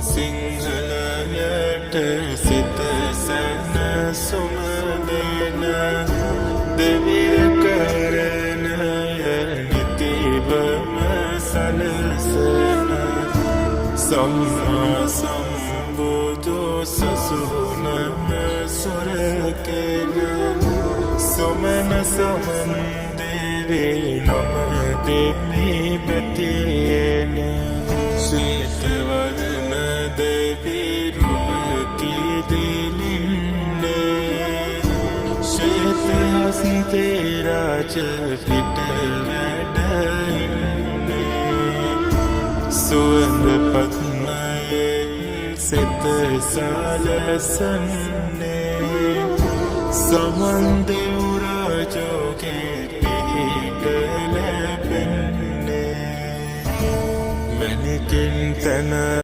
සිංහලයට සිත සැනසුම දෙන දෙවිය කරණය නිතිවම සලසන සම්මා සම්බුදු සසුනම සොරකෙන සොමන සමන් දෙවි නම දෙවි බැතියෙන ශ්වේතවර්ණ දෙවි රුපකි දිලින්නේ ශ්වේත හස්තේ රාජ පිට වැඩඉන්නේ සුවඳ පත්මයෙන් සිත සලසන්නේ සමන් දෙව් රාජෝගේ පිහිට ලැබෙන්නේ මැණිකින් තැන